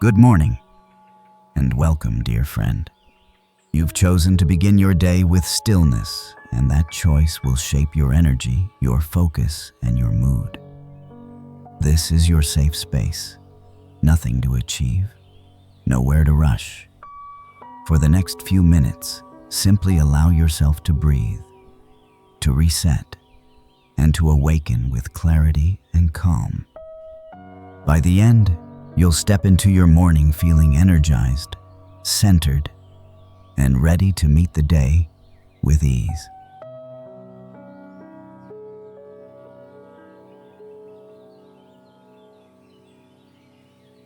Good morning, and welcome, dear friend. You've chosen to begin your day with stillness, and that choice will shape your energy, your focus, and your mood. This is your safe space. Nothing to achieve, nowhere to rush. For the next few minutes, simply allow yourself to breathe, to reset, and to awaken with clarity and calm. By the end, you'll step into your morning feeling energized, centered, and ready to meet the day with ease.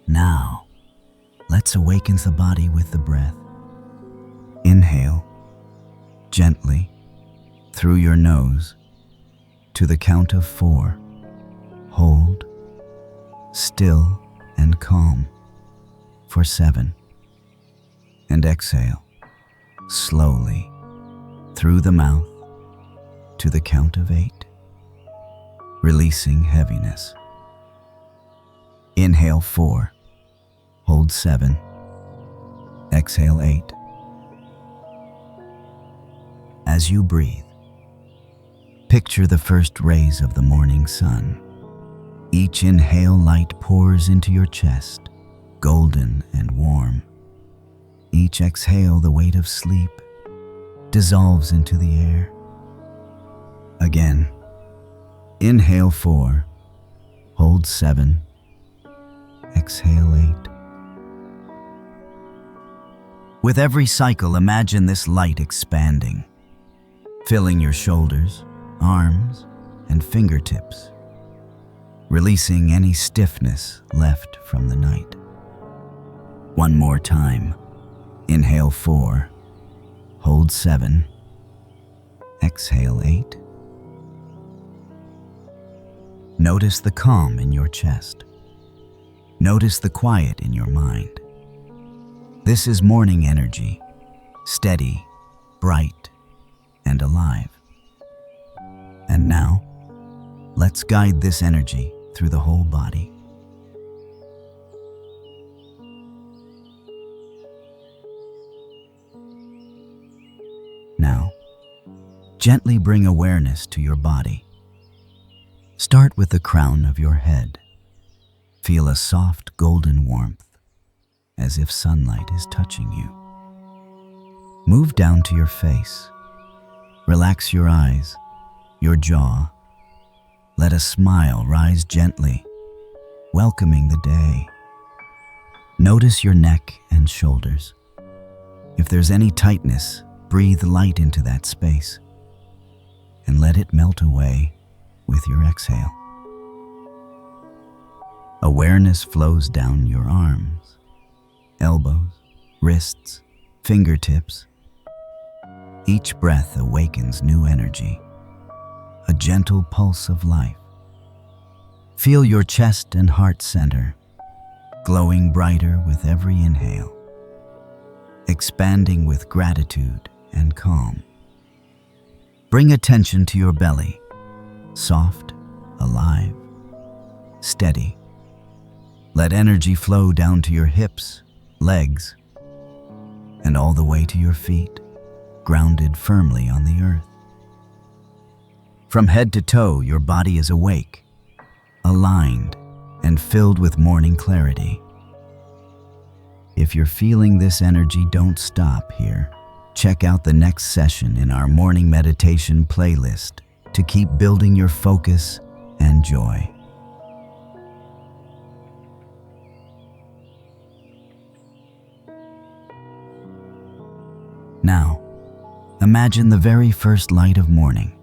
Now, let's awaken the body with the breath. Inhale, gently, through your nose, to the count of 4. Hold, still and calm, for 7. And exhale, slowly, through the mouth, to the count of 8, releasing heaviness. Inhale 4, hold 7, exhale 8. As you breathe, picture the first rays of the morning sun. Each inhale, light pours into your chest, golden and warm. Each exhale, the weight of sleep dissolves into the air. Again, inhale 4, hold 7, exhale 8. With every cycle, imagine this light expanding, filling your shoulders, arms, and fingertips, releasing any stiffness left from the night. One more time. Inhale 4, hold 7, exhale 8. Notice the calm in your chest. Notice the quiet in your mind. This is morning energy, steady, bright, and alive. And now, let's guide this energy through the whole body. Now, gently bring awareness to your body. Start with the crown of your head. Feel a soft golden warmth, as if sunlight is touching you. Move down to your face. Relax your eyes, your jaw. Let a smile rise gently, welcoming the day. Notice your neck and shoulders. If there's any tightness, breathe light into that space and let it melt away with your exhale. Awareness flows down your arms, elbows, wrists, fingertips. Each breath awakens new energy, a gentle pulse of life. Feel your chest and heart center, glowing brighter with every inhale, expanding with gratitude and calm. Bring attention to your belly, soft, alive, steady. Let energy flow down to your hips, legs, and all the way to your feet, grounded firmly on the earth. From head to toe, your body is awake, aligned, and filled with morning clarity. If you're feeling this energy, don't stop here. Check out the next session in our morning meditation playlist to keep building your focus and joy. Now, imagine the very first light of morning.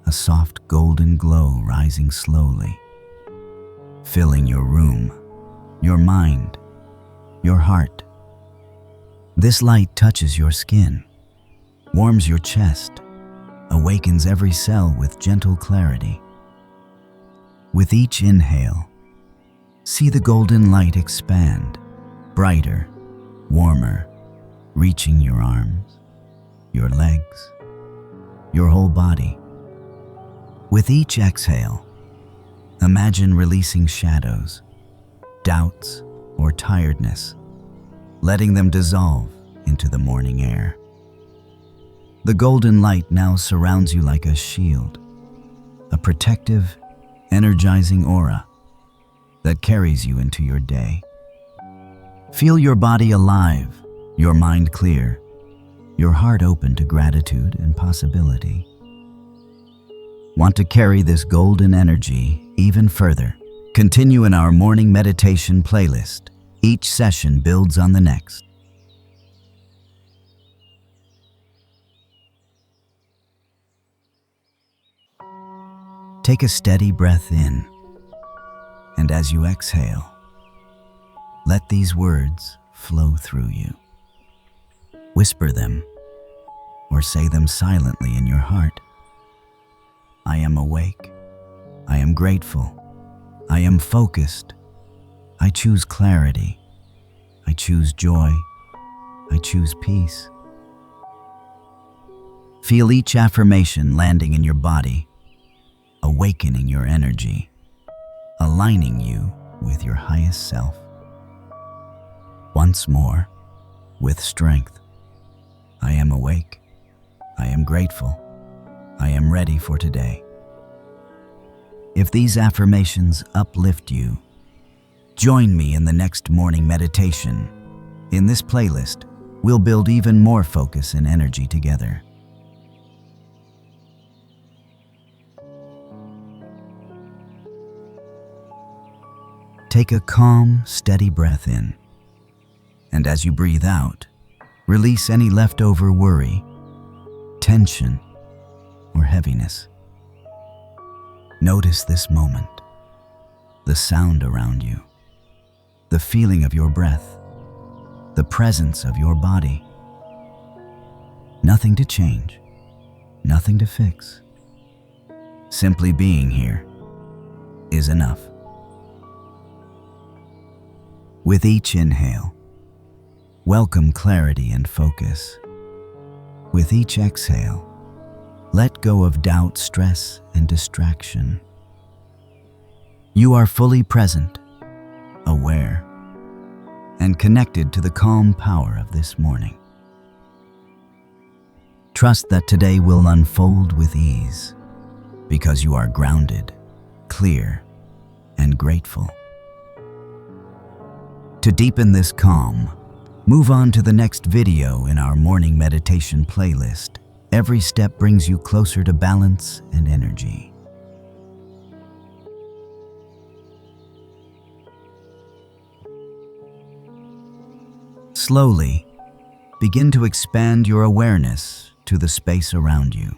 A soft golden glow rising slowly, filling your room, your mind, your heart. This light touches your skin, warms your chest, awakens every cell with gentle clarity. With each inhale, see the golden light expand, brighter, warmer, reaching your arms, your legs, your whole body. With each exhale, imagine releasing shadows, doubts, or tiredness, letting them dissolve into the morning air. The golden light now surrounds you like a shield, a protective, energizing aura that carries you into your day. Feel your body alive, your mind clear, your heart open to gratitude and possibility. Want to carry this golden energy even further? Continue in our morning meditation playlist. Each session builds on the next. Take a steady breath in, and as you exhale, let these words flow through you. Whisper them or say them silently in your heart. I am awake. I am grateful. I am focused. I choose clarity. I choose joy. I choose peace. Feel each affirmation landing in your body, awakening your energy, aligning you with your highest self. Once more, with strength. I am awake. I am grateful. I am ready for today. If these affirmations uplift you, join me in the next morning meditation. In this playlist, we'll build even more focus and energy together. Take a calm, steady breath in, and as you breathe out, release any leftover worry, tension, or heaviness. Notice this moment, the sound around you, the feeling of your breath, the presence of your body. Nothing to change, nothing to fix. Simply being here is enough. With each inhale, welcome clarity and focus. With each exhale, let go of doubt, stress, and distraction. You are fully present, aware, and connected to the calm power of this morning. Trust that today will unfold with ease because you are grounded, clear, and grateful. To deepen this calm, move on to the next video in our morning meditation playlist. Every step brings you closer to balance and energy. Slowly, begin to expand your awareness to the space around you.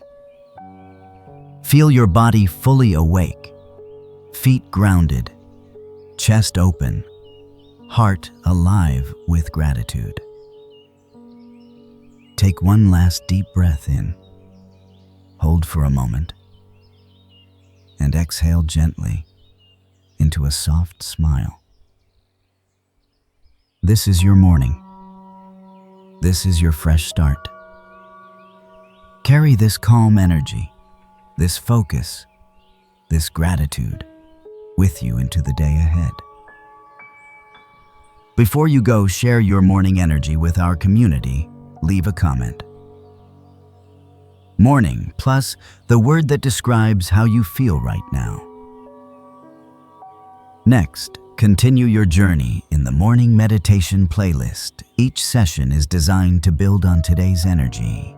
Feel your body fully awake, feet grounded, chest open, heart alive with gratitude. Take one last deep breath in, hold for a moment, and exhale gently into a soft smile. This is your morning. This is your fresh start. Carry this calm energy, this focus, this gratitude with you into the day ahead. Before you go, share your morning energy with our community. Leave a comment. Morning plus the word that describes how you feel right now. Next, continue your journey in the morning meditation playlist. Each session is designed to build on today's energy.